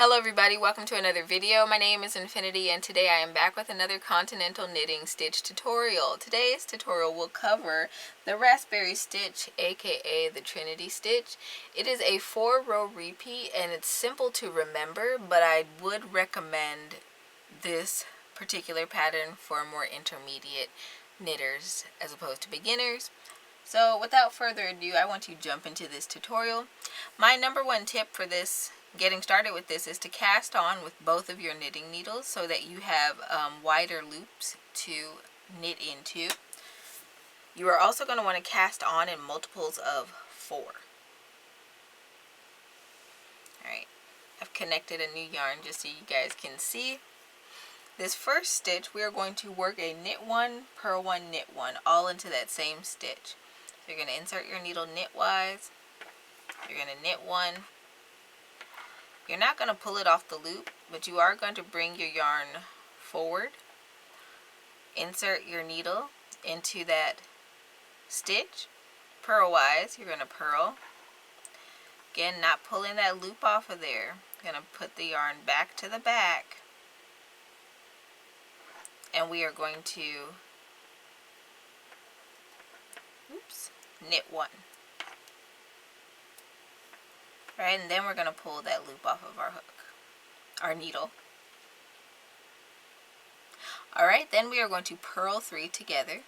Hello everybody, welcome to another video. My name is Infiniti and today I am back with another Continental knitting stitch tutorial. Today's tutorial will cover the raspberry stitch, aka the Trinity stitch. It is a 4-row repeat and it's simple to remember, but I would recommend this particular pattern for more intermediate knitters as opposed to beginners. So without further ado, I want to jump into this tutorial. My number one tip for this, getting started with this, is to cast on with both of your knitting needles so that you have wider loops to knit into. You are also going to want to cast on in multiples of 4. Alright, I've connected a new yarn just so you guys can see. This first stitch, we are going to work a knit 1, purl 1, knit 1, all into that same stitch. So you're going to insert your needle knitwise. You're going to knit 1. You're not going to pull it off the loop, but you are going to bring your yarn forward. Insert your needle into that stitch. Purlwise, you're going to purl. Again, not pulling that loop off of there. You're going to put the yarn back to the back. And we are going to knit 1. Right, and then we're going to pull that loop off of our hook, our needle. Alright, then we are going to purl 3 together.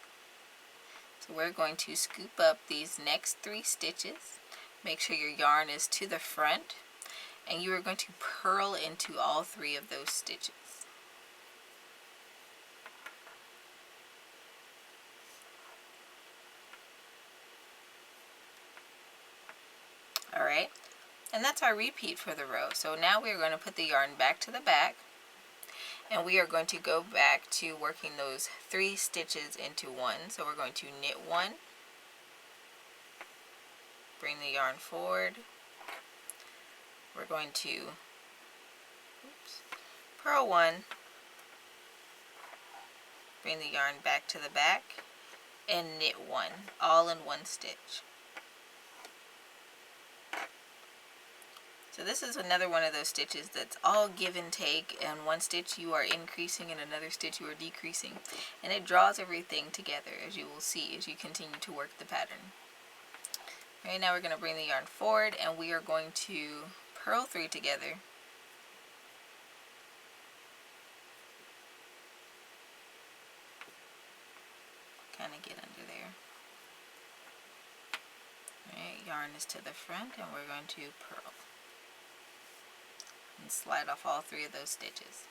So we're going to scoop up these next 3 stitches. Make sure your yarn is to the front. And you are going to purl into all 3 of those stitches. Alright, and that's our repeat for the row. So now we are going to put the yarn back to the back, and we are going to go back to working those 3 stitches into 1. So we're going to knit 1, bring the yarn forward, we're going to purl 1, bring the yarn back to the back, and knit 1, all in one stitch. So this is another one of those stitches that's all give and take, and one stitch you are increasing and another stitch you are decreasing, and it draws everything together, as you will see as you continue to work the pattern. Right, now we're going to bring the yarn forward and we are going to purl 3 together. Kind of get under there. Right, yarn is to the front and we're going to purl. And slide off all 3 of those stitches.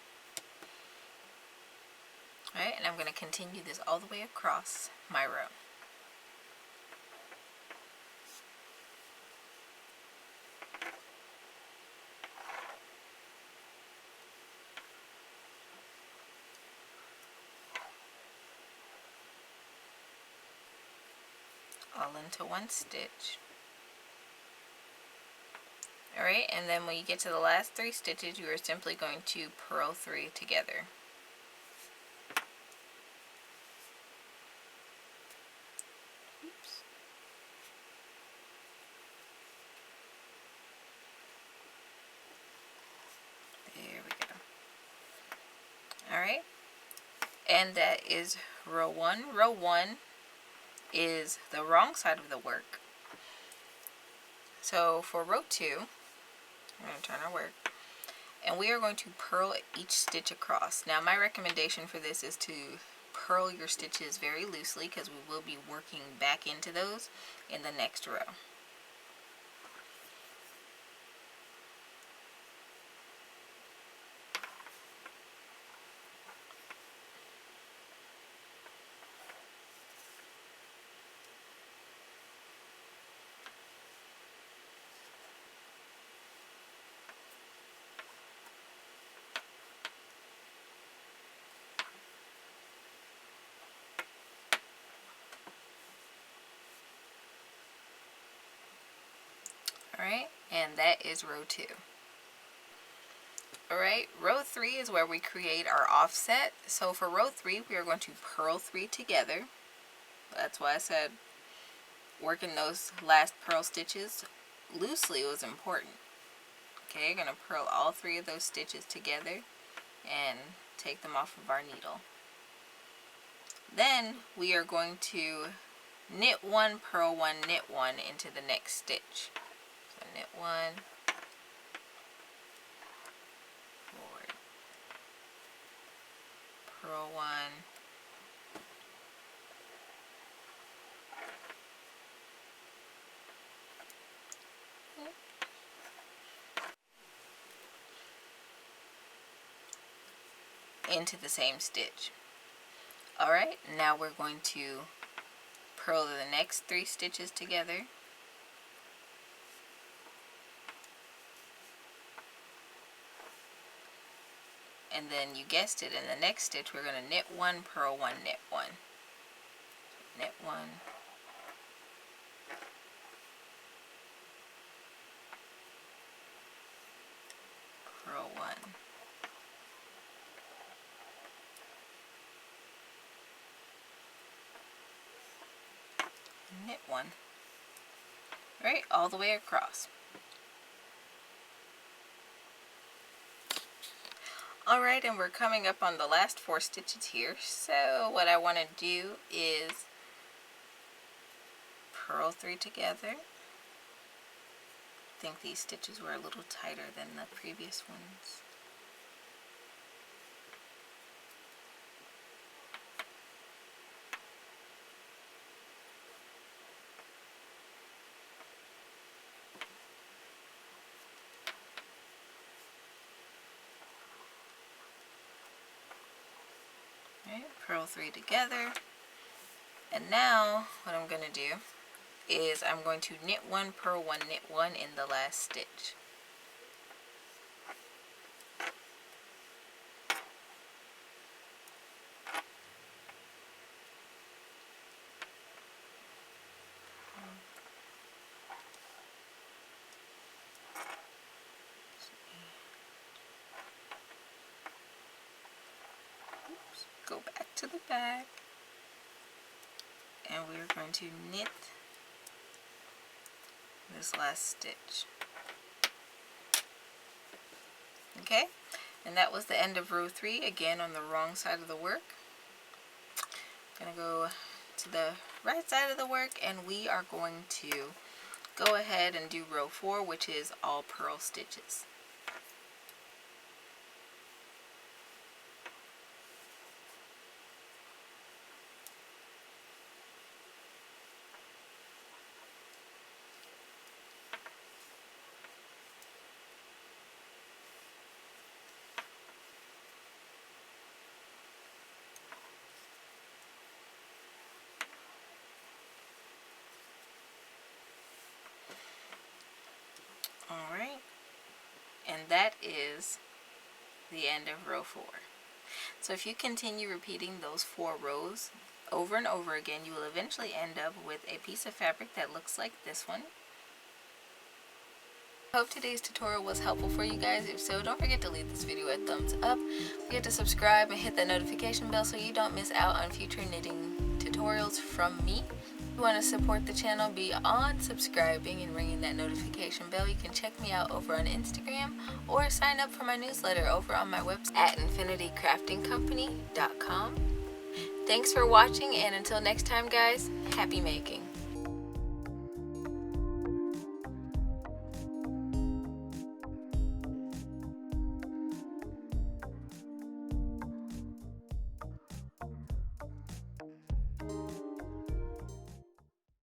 Alright, and I'm going to continue this all the way across my row. All into one stitch. Alright, and then when you get to the last 3 stitches, you are simply going to purl 3 together. Oops. There we go. Alright, and that is row 1. Row 1 is the wrong side of the work. So for row 2, we're going to turn our work, and we are going to purl each stitch across. Now my recommendation for this is to purl your stitches very loosely because we will be working back into those in the next row. Alright, and that is row 2. Alright, row 3 is where we create our offset. So for row 3, we are going to purl 3 together. That's why I said working those last purl stitches loosely was important. Okay, you're going to purl all 3 of those stitches together and take them off of our needle. Then we are going to knit 1, purl 1, knit 1 into the next stitch. So knit 1, forward, purl 1, into the same stitch. Alright, now we're going to purl the next 3 stitches together. And then you guessed it, in the next stitch we're going to knit 1, purl 1, knit 1. Knit 1, purl 1, knit 1. Right, all the way across. Alright, and we're coming up on the last 4 stitches here. So what I want to do is purl 3 together. I think these stitches were a little tighter than the previous ones. Right, purl 3 together. And now what I'm going to do is I'm going to knit 1, purl 1, knit 1 in the last stitch. Oops, go back to the back. And we're going to knit this last stitch. Okay, and that was the end of row 3, again on the wrong side of the work. I'm going to go to the right side of the work, and we are going to go ahead and do row 4, which is all purl stitches. Alright, and that is the end of row 4. So if you continue repeating those 4 rows over and over again, you will eventually end up with a piece of fabric that looks like this one. I hope today's tutorial was helpful for you guys. If so, don't forget to leave this video a thumbs up. Forget to subscribe and hit that notification bell so you don't miss out on future knitting tutorials from me. If you want to support the channel beyond subscribing and ringing that notification bell, you can check me out over on Instagram or sign up for my newsletter over on my website at infiniticraftingcompany.com. Thanks for watching, and until next time guys, happy making.